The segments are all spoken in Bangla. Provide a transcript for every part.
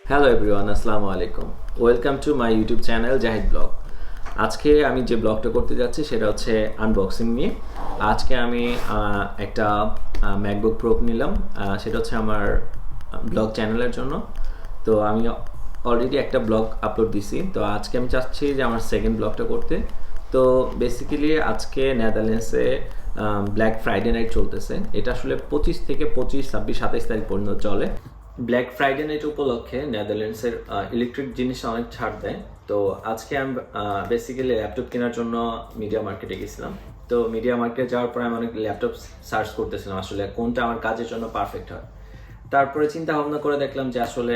হ্যালো এভরিওয়ান, আসসালামু আলাইকুম। Welcome to my YouTube channel Zahid blog. আজকে আমি যে ব্লগটা করতে যাচ্ছি সেটা হচ্ছে আনবক্সিং নিয়ে। আজকে আমি একটা ম্যাকবুক প্রো নিলাম, সেটা হচ্ছে আমার ব্লগ চ্যানেলের জন্য। তো আমি অলরেডি একটা ব্লগ আপলোড দিছি, তো আজকে আমি চাচ্ছি যে আমার সেকেন্ড ব্লগটা করতে। তো বেসিক্যালি আজকে নেদারল্যান্ডসে ব্ল্যাক ফ্রাইডে নাইট চলতেছে। এটা আসলে 25 থেকে 25, 26, 27 তারিখ পর্যন্ত চলে। ব্ল্যাক ফ্রাইডে নাইট উপলক্ষে নেদারল্যান্ডসের ইলেকট্রিক জিনিস অনেক ছাড় দেয়। তো আজকে আমি বেসিক্যালি ল্যাপটপ কেনার জন্য মিডিয়া মার্কেটে গেছিলাম। তো মিডিয়া মার্কেটে যাওয়ার পরে আমি অনেক ল্যাপটপ সার্চ করতেছিলাম আসলে কোনটা আমার কাজের জন্য পারফেক্ট হয়। তারপরে চিন্তা ভাবনা করে দেখলাম যে আসলে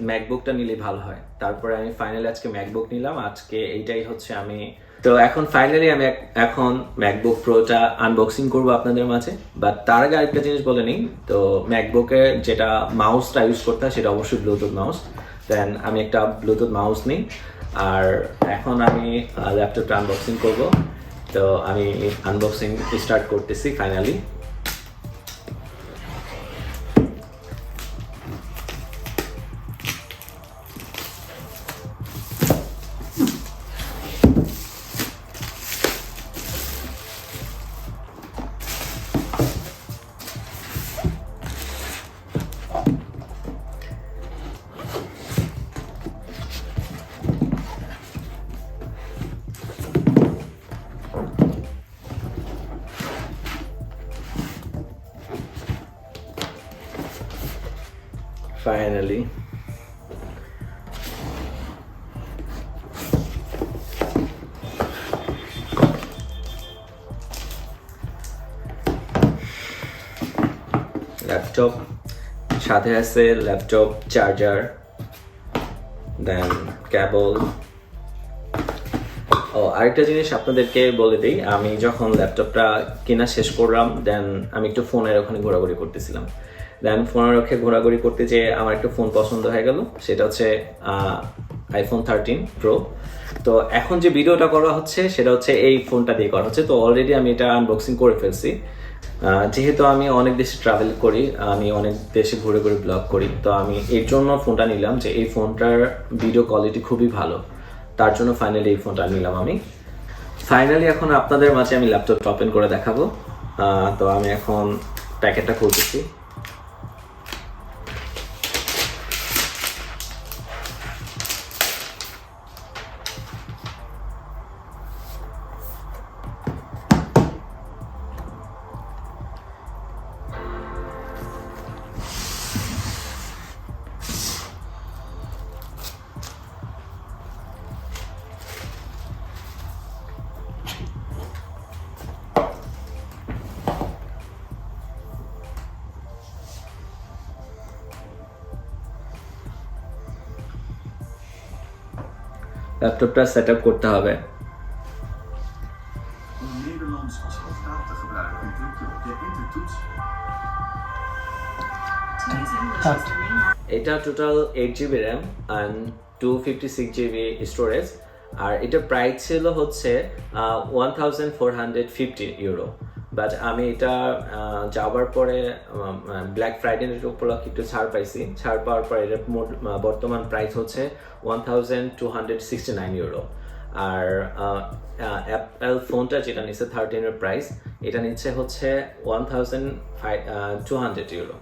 ম্যাকবুকটা নিলে ভালো হয়। তারপরে আমি ফাইনালি আজকে ম্যাকবুক নিলাম। আজকে এইটাই হচ্ছে আমি তো এখন ফাইনালি আমি এখন ম্যাকবুক প্রোটা আনবক্সিং করবো আপনাদের মাঝে। বাট তার আগে আরেকটা জিনিস বলে নিই, তো ম্যাকবুকে যেটা মাউসটা ইউজ করতে হয় সেটা অবশ্যই ব্লুটুথ মাউস। দেন আমি একটা ব্লুটুথ মাউস নিই। আর এখন আমি ল্যাপটপটা আনবক্সিং করব। তো আমি আনবক্সিং স্টার্ট করতেছি ফাইনালি। Finally, ল্যাপটপ সাথে আছে ল্যাপটপ চার্জার, দেন কেবল। আরেকটা জিনিস আপনাদেরকে বলে দিই, আমি যখন ল্যাপটপটা কেনা শেষ করলাম দেন আমি একটু ফোনের ওখানে ঘোরাঘুরি করতেছিলাম। দেন ফোনের ওখানে ঘোরাঘুরি করতে যেয়ে আমার একটা ফোন পছন্দ হয়ে গেল, সেটা হচ্ছে iPhone 13 Pro। তো এখন যে ভিডিওটা করা হচ্ছে সেটা হচ্ছে এই ফোনটা দিয়ে করা হচ্ছে। তো অলরেডি আমি এটা আনবক্সিং করে ফেলছি। যেহেতু আমি অনেক দেশে ট্রাভেল করি, আমি অনেক দেশে ঘুরে ঘুরে ব্লগ করি, তো আমি এর জন্য ফোনটা নিলাম যে এই ফোনটার ভিডিও কোয়ালিটি খুবই ভালো। তার জন্য ফাইনালি এই ফোনটা নিলাম আমি। ফাইনালি এখন আপনাদের মাঝে আমি ল্যাপটপটা ওপেন করে দেখাবো। তো আমি এখন প্যাকেটটা খুলতেছি। ল্যাপটপটা সেট আপ করতে হবে। Om Nederlands als hoofdtaal te gebruiken, druk je op de Enter-toets. এটা total 8GB RAM and 256GB storage. আর এটার প্রাইস ছিল হচ্ছে 1450 ইউরো। বাট আমি এটা যাওয়ার পরে ব্ল্যাক ফ্রাইডে উপলক্ষে একটু ছাড় পাইছি। ছাড় পাওয়ার পরে এটার বর্তমান প্রাইস হচ্ছে 1269 ইউরো। আর অ্যাপেল ফোনটা যেটা নিচ্ছে 13 এর প্রাইস, এটা নিচ্ছে হচ্ছে 1200 ইউরো।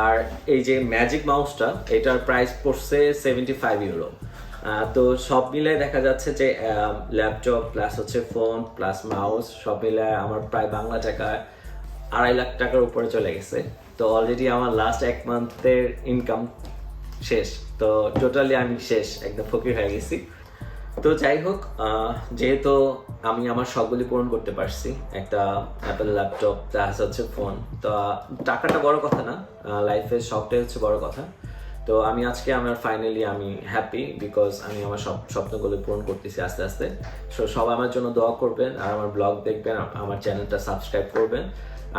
আর এই যে ম্যাজিক মাউসটা, এটার প্রাইস পড়ছে 75 ইউরো। তো সব মিলে দেখা যাচ্ছে যে ল্যাপটপ প্লাস হচ্ছে ফোন প্লাস মাউস সব মিলে আমার প্রায় বাংলা টাকা 2.5 লাখ টাকার উপরে চলে গেছে। তো অলরেডি আমার লাস্ট 1 মান্থের ইনকাম শেষ। তো টোটালি আমি শেষ, একদম ফকির হয়ে গেছি। তো যাই হোক, যেহেতু আমি আমার শখগুলি পূরণ করতে পারছি, একটা অ্যাপেল ল্যাপটপ প্লাস হচ্ছে ফোন, তো টাকাটা বড় কথা না, লাইফের শখটাই হচ্ছে বড় কথা। তো আমি আজকে আমার ফাইনালি আমি হ্যাপি, বিকজ আমি আমার সব স্বপ্নগুলো পূরণ করতেছি আস্তে আস্তে। সো সবাই আমার জন্য দোয়া করবেন, আর আমার ব্লগ দেখবেন, আমার চ্যানেলটা সাবস্ক্রাইব করবেন,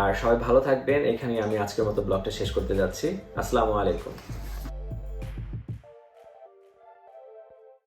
আর সবাই ভালো থাকবেন। এখানেই আমি আজকের মতো ব্লগটা শেষ করতে যাচ্ছি। আসসালামু আলাইকুম।